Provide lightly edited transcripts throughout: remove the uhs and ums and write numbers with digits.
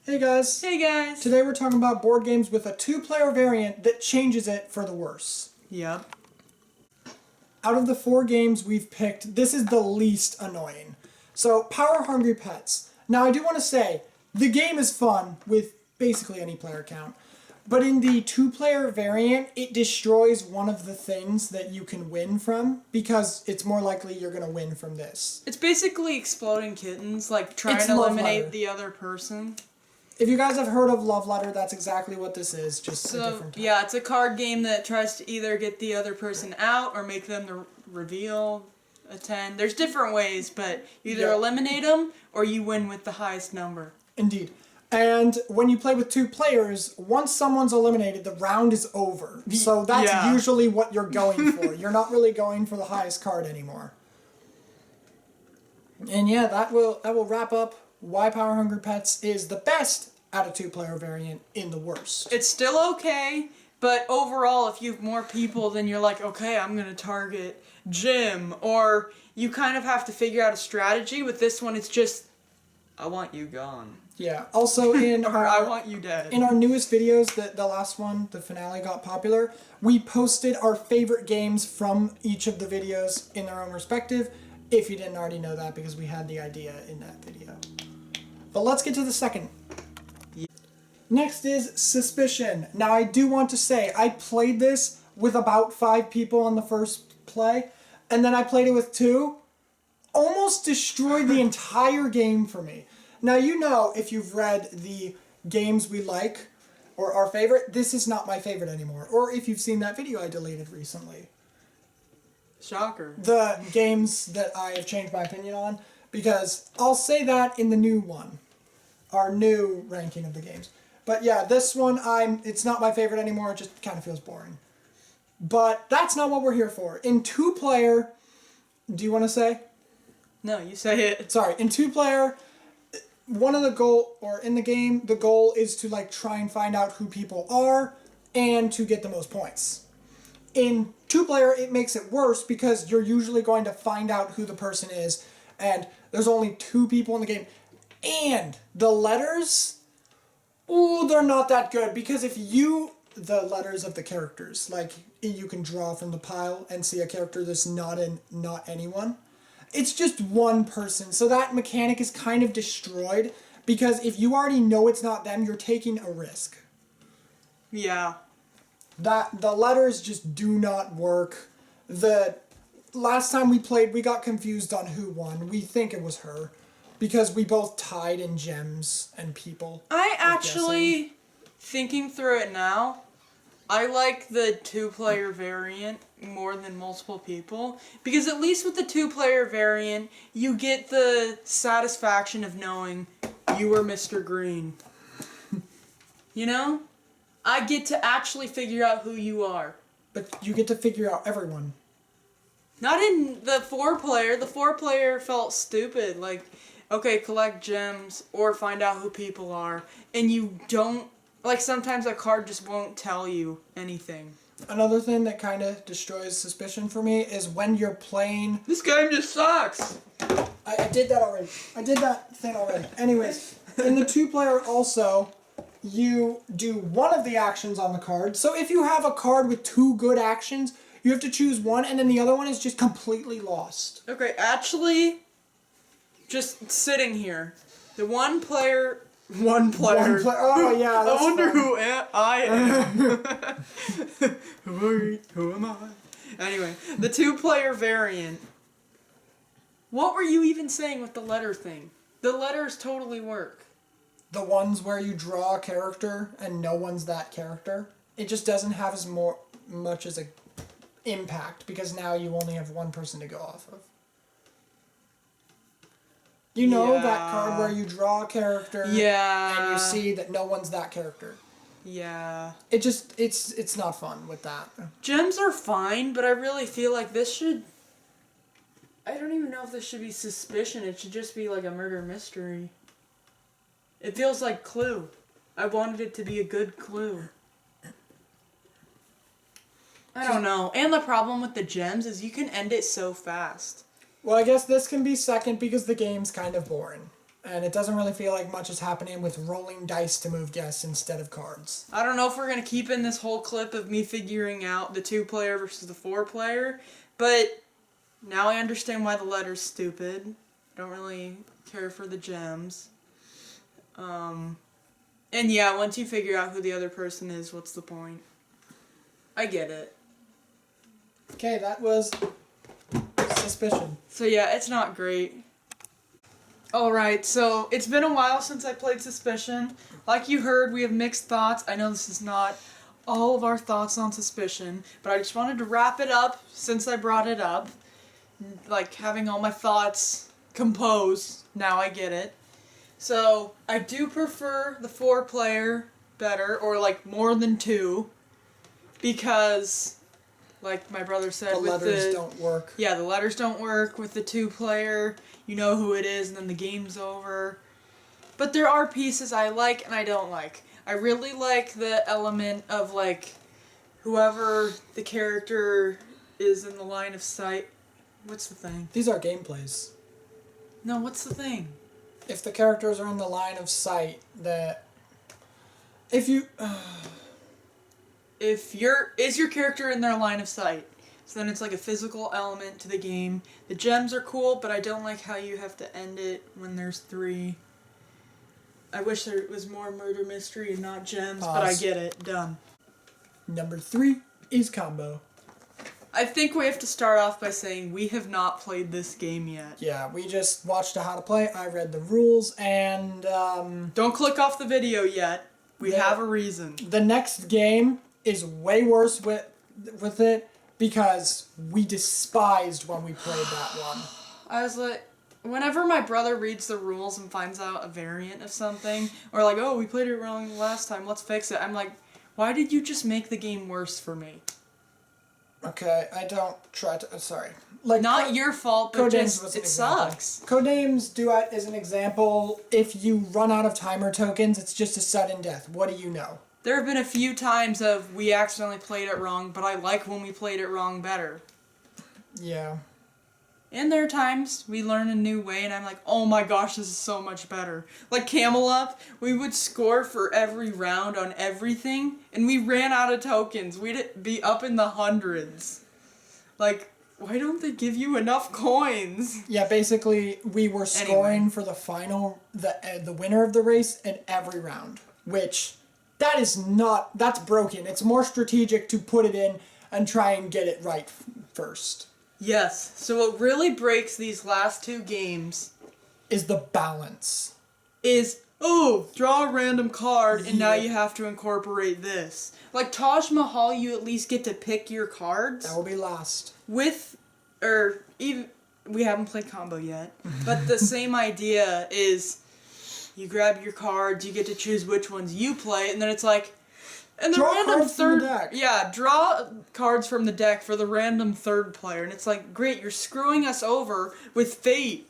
Hey guys! Hey guys! Today we're talking about board games with a two-player variant that changes it for the worse. Yep. Out of the 4 games we've picked, this is the least annoying. So, Power Hungry Pets. Now I do want to say, the game is fun with basically any player count. But in the 2-player variant, it destroys one of the things that you can win from, because it's more likely you're going to win from this. It's basically exploding kittens, like trying to eliminate the other person. If you guys have heard of Love Letter, that's exactly what this is, just a different type. Yeah, it's a card game that tries to either get the other person out or make them the reveal a 10. There's different ways, but you either eliminate them or you win with the highest number. Indeed. And when you play with 2 players, once someone's eliminated, the round is over. So that's usually what you're going for. You're not really going for the highest card anymore. And yeah, that will wrap up why Power Hungry Pets is the best at a 2-player variant in the worst. It's still okay, but overall, if you have more people, then you're like, okay, I'm going to target Jim. Or you kind of have to figure out a strategy. With this one, it's just, I want you gone. Yeah. Also, in or I want you dead. In our newest videos, the last one, the finale, got popular, we posted our favorite games from each of the videos in their own respective, if you didn't already know that, because we had the idea in that video. But let's get to the second. Next is Suspicion. Now, I do want to say, I played this with about 5 people on the first play, and then I played it with 2. Almost destroyed the entire game for me. Now, you know, if you've read the games we like, or our favorite, this is not my favorite anymore. Or if you've seen that video I deleted recently. Shocker. The games that I have changed my opinion on, because I'll say that in the new one. Our new ranking of the games. But yeah, this one, it's not my favorite anymore, it just kind of feels boring. But that's not what we're here for. In 2-player, do you want to say? No, you say it. Sorry, in 2-player, one of the in the game, the goal is to like try and find out who people are and to get the most points. In 2-player, it makes it worse because you're usually going to find out who the person is, and there's only 2 people in the game. And the letters, ooh, they're not that good, because the letters of the characters, like you can draw from the pile and see a character that's not anyone. It's just one person, so that mechanic is kind of destroyed, because if you already know it's not them, you're taking a risk. Yeah. The letters just do not work. The last time we played, we got confused on who won. We think it was her, because we both tied in gems and people. I actually, thinking through it now, I like the 2-player variant more than multiple people, because at least with the 2-player variant, you get the satisfaction of knowing you were Mr. Green. You know? I get to actually figure out who you are. But you get to figure out everyone. Not in the 4-player. The 4-player felt stupid. Like, okay, collect gems or find out who people are. And you don't... Like, sometimes a card just won't tell you anything. Another thing that kind of destroys Suspicion for me is when you're playing... This game just sucks! I did that already. I did that thing already. Anyways, in the 2-player also, you do one of the actions on the card. So if you have a card with 2 good actions, you have to choose one, and then the other one is just completely lost. Okay, actually, just sitting here, the one player... Oh yeah, that's I wonder fun. who I am. Who am I? Anyway, the 2-player variant. What were you even saying with the letter thing? The letters totally work. The ones where you draw a character and no one's that character, it just doesn't have as much as a impact, because now you only have one person to go off of. You know that card where you draw a character and you see that no one's that character. Yeah. It's not fun with that. Gems are fine, but I really feel like this should... I don't even know if this should be Suspicion. It should just be like a murder mystery. It feels like Clue. I wanted it to be a good Clue. I don't know. And the problem with the gems is you can end it so fast. Well, I guess this can be second because the game's kind of boring. And it doesn't really feel like much is happening with rolling dice to move guests instead of cards. I don't know if we're going to keep in this whole clip of me figuring out the 2-player versus the 4-player, but now I understand why the letter's stupid. I don't really care for the gems. And yeah, once you figure out who the other person is, what's the point? I get it. Okay, that was Suspicion. So yeah, it's not great. Alright, so it's been a while since I played Suspicion. Like you heard, we have mixed thoughts. I know this is not all of our thoughts on Suspicion, but I just wanted to wrap it up since I brought it up. Like, having all my thoughts composed. Now I get it. So, I do prefer the 4-player better, or like more than 2, because, like my brother said, The letters don't work. Yeah, the letters don't work with the 2-player. You know who it is, and then the game's over. But there are pieces I like and I don't like. I really like the element of, like, whoever the character is in the line of sight. What's the thing? These are gameplays. No, what's the thing? If the characters are in the line of sight, that... If you... Is your character in their line of sight? So then it's like a physical element to the game. The gems are cool, but I don't like how you have to end it when there's 3. I wish there was more murder mystery and not gems, but I get it. Done. Number 3 is combo. I think we have to start off by saying we have not played this game yet. Yeah, we just watched How to Play, I read the rules, and Don't click off the video yet. We have a reason. the next game is way worse with it because we despised when we played that one. I was like, whenever my brother reads the rules and finds out a variant of something, or like, oh, we played it wrong last time, let's fix it, I'm like, why did you just make the game worse for me? Okay, I don't try to... sorry. Like, Not your fault, but Codenames was just, an it example. sucks. Codenames Duet is an example. If you run out of timer tokens, it's just a sudden death. What do you know? There have been a few times of we accidentally played it wrong, but I like when we played it wrong better. Yeah. And there are times we learn a new way and I'm like, oh my gosh, this is so much better. Like Camel Up, we would score for every round on everything, and we ran out of tokens. We'd be up in the hundreds. Like, why don't they give you enough coins? Yeah, basically, we were scoring for the final, the winner of the race in every round, which... that's broken. It's more strategic to put it in and try and get it right first. Yes, so what really breaks these last 2 games Is the balance. is, oh, draw a random card and now you have to incorporate this. Like Taj Mahal, you at least get to pick your cards. That will be last. Even, we haven't played combo yet, but the same idea is... You grab your cards, you get to choose which ones you play, and then it's like... And the draw random cards from the deck. Yeah, draw cards from the deck for the random 3rd player, and it's like, great, you're screwing us over with fate.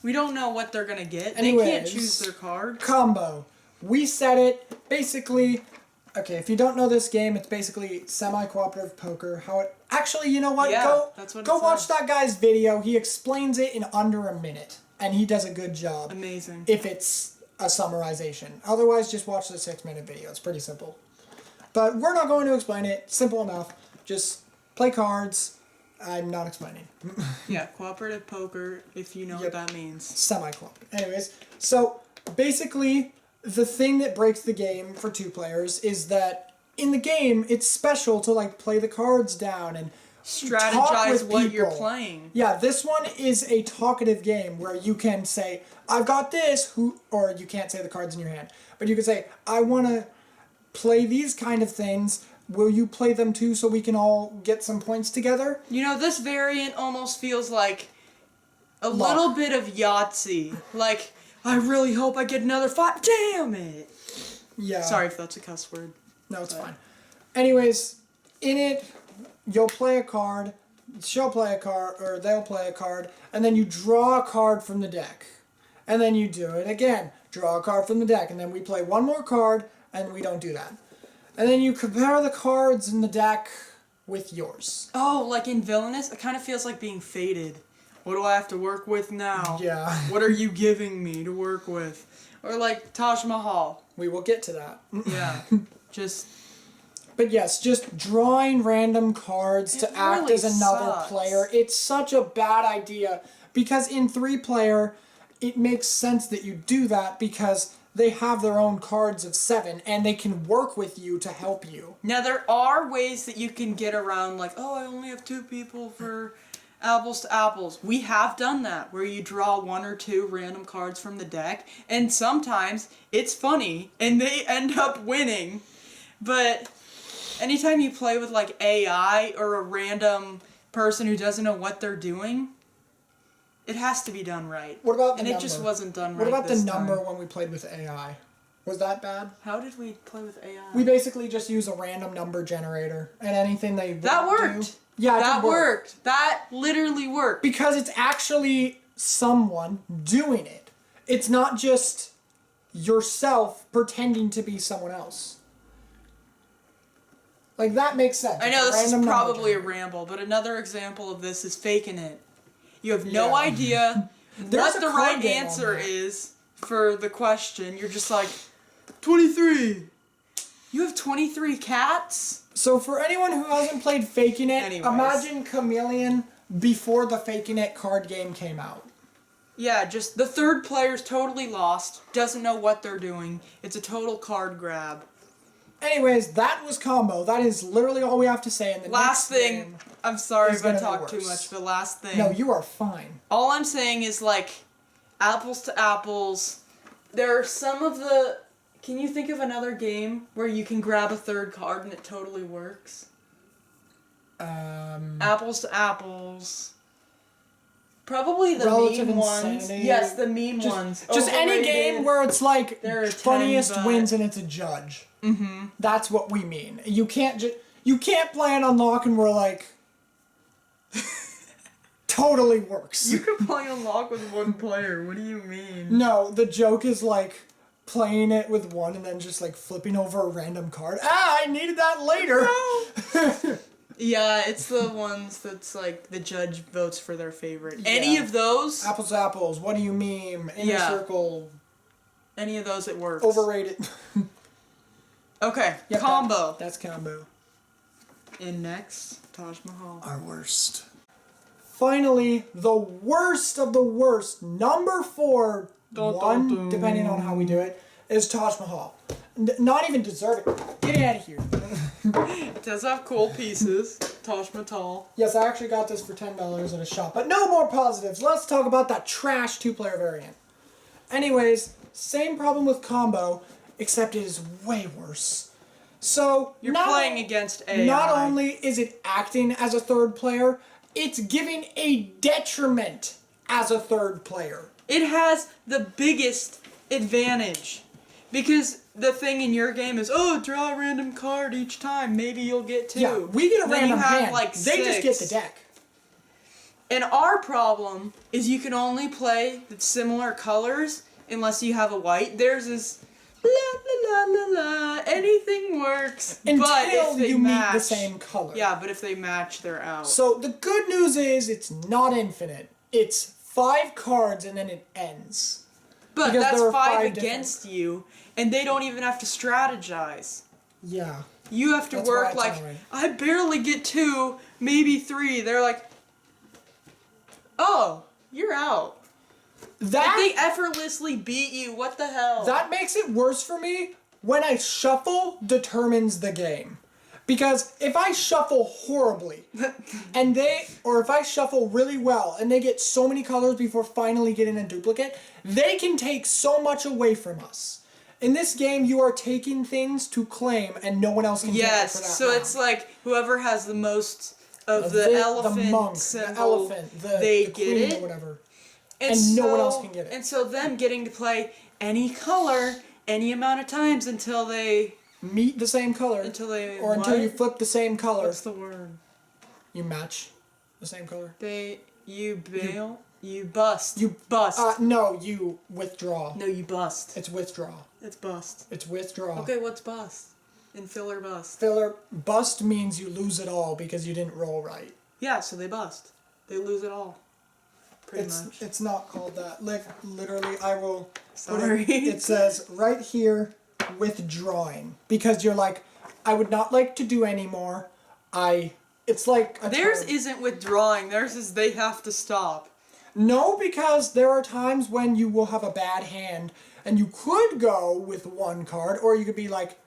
We don't know what they're gonna get. Anyways, they can't choose their cards. Combo. We said it, basically... Okay, if you don't know this game, it's basically semi-cooperative poker. Actually, you know what? Yeah, that's what go it watch says. that guy's video. He explains it in under a minute, and he does a good job. Amazing. If it's a summarization. Otherwise, just watch the 6-minute video. It's pretty simple. But we're not going to explain it. Simple enough. Just play cards. I'm not explaining. Yeah, cooperative poker, if you know what that means. Semi-cooperative. Anyways, so basically, the thing that breaks the game for 2 players is that in the game, it's special to like play the cards down and Strategize what you're playing. Yeah, this one is a talkative game where you can say, I've got this, or you can't say the cards in your hand, but you can say, I want to play these kind of things. Will you play them too so we can all get some points together? You know, this variant almost feels like a Luck. little bit of Yahtzee. Like, I really hope I get another 5. Damn it! Yeah. Sorry if that's a cuss word. No, it's fine. Anyways, in it, you'll play a card, she'll play a card, or they'll play a card, and then you draw a card from the deck. And then you do it again. Draw a card from the deck, and then we play one more card, and we don't do that. And then you compare the cards in the deck with yours. Oh, like in Villainous? It kind of feels like being fated. what do I have to work with now? Yeah. What are you giving me to work with? Or like Taj Mahal. We will get to that. Yeah. Just... But yes, just drawing random cards to act really as another sucks. player, it's such a bad idea. Because in 3-player, it makes sense that you do that because they have their own cards of 7 and they can work with you to help you. Now there are ways that you can get around, like, oh, I only have 2 people for apples to apples. We have done that, where you draw 1 or 2 random cards from the deck, and sometimes it's funny, and they end up winning. But anytime you play with, like, AI or a random person who doesn't know what they're doing, it has to be done right. What about the and number? it just wasn't done right. What about the this number time. when we played with AI? Was that bad? How did we play with AI? We basically just use a random number generator, and anything they That worked. do, yeah, that worked. That literally worked. Because it's actually someone doing it. It's not just yourself pretending to be someone else. Like, that makes sense. I know It's this is random number probably a generator. ramble, but another example of this is faking it. You have no Yeah. idea There's what a the card right game on answer that. is for the question. You're just like, 23. You have 23 cats? So for anyone who hasn't played Faking It, Anyways. imagine Chameleon before the Faking It card game came out. Yeah, just the third player's totally lost, doesn't know what they're doing. It's a total card grab. Anyways, that was Combo. That is literally all we have to say. In the Last next thing, game, I'm sorry is if I gonna be talk too worse. much, but last thing. No, you are fine. All I'm saying is, like, apples to apples. There are some of the... Can you think of another game where you can grab a third card and it totally works? Apples to apples. Probably the Relative meme ones. Insanity. Yes, the meme ones. Just any Overrated. game where it's like They're a 10, funniest but- wins and it's a judge. Mm-hmm. That's what we mean. You can't play an Unlock and we're like... totally works. You can play Unlock with one player. What do you mean? No, the joke is like playing it with one and then just like flipping over a random card. Ah, I needed that later. Yeah, it's the ones that's like the judge votes for their favorite. Any Yeah. of those, Apples to apples. What do you meme? Inner Yeah. circle. any of those, it works. Overrated. Okay, Yep, combo. That's combo. And next, Taj Mahal. Our worst. Finally, the worst of the worst. Number 4, Dun, one, dun, dun. depending on how we do it, is Taj Mahal. Not even deserving. Get out of here. It does have cool pieces. Taj Mahal. Yes, I actually got this for $10 at a shop. But no more positives. Let's talk about that trash 2-player variant. Anyways, same problem with combo, except it is way worse. So You're not- playing against AI. Not only is it acting as a third player, it's giving a detriment as a third player. It has the biggest advantage. Because the thing in your game is, oh, draw a random card each time. Maybe you'll get 2. Yeah, we get a Then random you have, hand. like, They just get the 6. deck. And our problem is you can only play the similar colors unless you have a white. Theirs is la la la la la. Anything works. But Until if they you match, meet the same color. Yeah, but if they match, they're out. So the good news is it's not infinite. It's 5 cards and then it ends. but because that's there are 5 5 against you, and they don't even have to strategize. Yeah. You have to That's why work it's like, alright. I barely get 2, maybe 3. They're like, oh, you're out. That They effortlessly beat you. What the hell? That makes it worse for me when I shuffle determines the game. Because if I shuffle horribly, or if I shuffle really well, and they get so many colors before finally getting a duplicate, they can take so much away from us. In this game, you are taking things to claim, and no one else can take it for that Yes, so round. it's like whoever has the most of the elephant the monk, symbol, the elephant, they the get queen it. or whatever. And no one else can get it. And so them getting to play any color, any amount of times until they Meet the same color. until Until you flip the same color. What's the word? You match the same color. You bail. You bust. You bust. No, you withdraw. No, you bust. It's withdraw. It's bust. It's withdraw. Okay, what's bust? In filler bust. Filler bust means you lose it all because you didn't roll right. Yeah, so they bust. They lose it all. pretty much. It's not called that. Like, literally, I will Sorry. it says right here, withdrawing. Because you're like, I would not like to do anymore. It's like a Theirs term. isn't withdrawing. Theirs is they have to stop. No, because there are times when you will have a bad hand, and you could go with one card, or you could be like,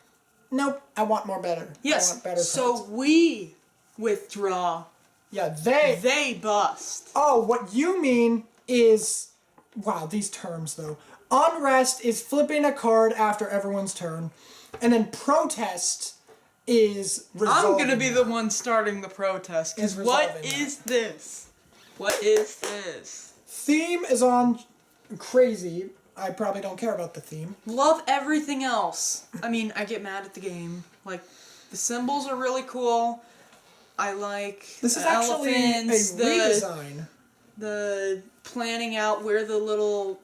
nope, I want more better. Yes, I want better so cards. we withdraw. Yeah, they... They bust. Oh, what you mean is... Wow, these terms, though. Unrest is flipping a card after everyone's turn, and then protest is resolving. I'm gonna be the one starting the protest, because what is this? What is this? Theme is on crazy. I probably don't care about the theme. Love everything else. I mean, I get mad at the game. Like, the symbols are really cool. I like This is the actually elephants, a redesign. the planning out where the little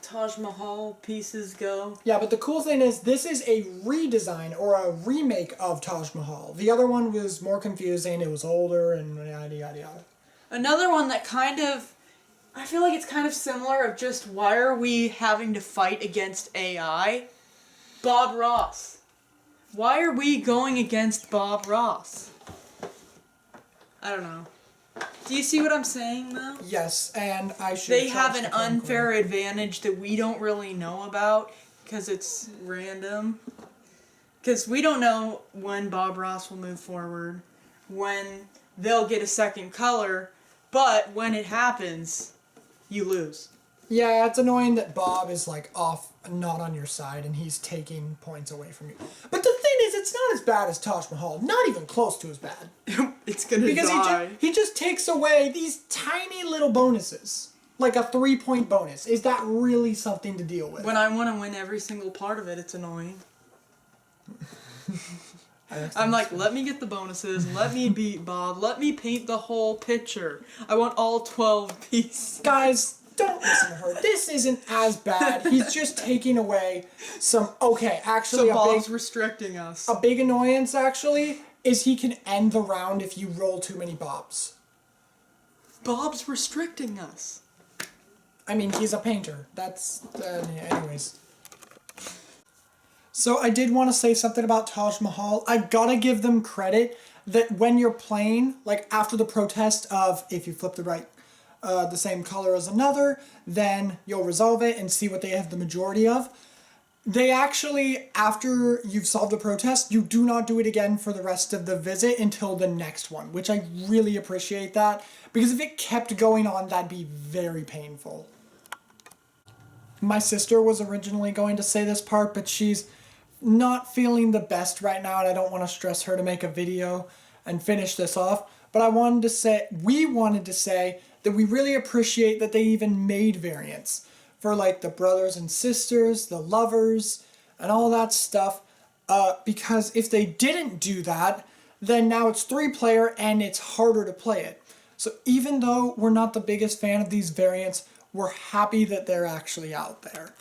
Taj Mahal pieces go. Yeah, but the cool thing is this is a redesign or a remake of Taj Mahal. The other one was more confusing. It was older and yada yada yada. Another one that kind of, I feel like it's kind of similar of just why are we having to fight against AI? Bob Ross. Why are we going against Bob Ross? I don't know. Do you see what I'm saying though? Yes, and I should. They have an unfair advantage that we don't really know about because it's random. Because we don't know when Bob Ross will move forward, when they'll get a second color, but when it happens, you lose. Yeah, it's annoying that Bob is like off, not on your side, and he's taking points away from you. But the thing is, it's not as bad as Taj Mahal. Not even close to as bad. It's gonna Because die. he just takes away these tiny little bonuses. Like a 3-point bonus. Is that really something to deal with? When I want to win every single part of it, it's annoying. I'm like, let me get the bonuses, let me beat Bob, let me paint the whole picture. I want all 12 pieces. Guys, don't listen to her. This isn't as bad. He's just taking away some... Okay, actually, So Bob's restricting us. a big annoyance, actually, is he can end the round if you roll too many Bobs. Bob's restricting us. I mean, he's a painter. That's... anyways. So I did want to say something about Taj Mahal. I gotta give them credit that when you're playing, like after the protest of if you flip the same color as another, then you'll resolve it and see what they have the majority of. They actually, after you've solved a protest, you do not do it again for the rest of the visit until the next one, which I really appreciate that, because if it kept going on, that'd be very painful. My sister was originally going to say this part, but she's not feeling the best right now, and I don't want to stress her to make a video and finish this off, but we wanted to say that we really appreciate that they even made variants for like the brothers and sisters, the lovers, and all that stuff, because if they didn't do that, then now it's 3-player and it's harder to play it. So even though we're not the biggest fan of these variants, we're happy that they're actually out there.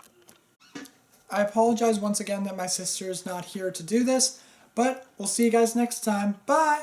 I apologize once again that my sister is not here to do this, but we'll see you guys next time. Bye!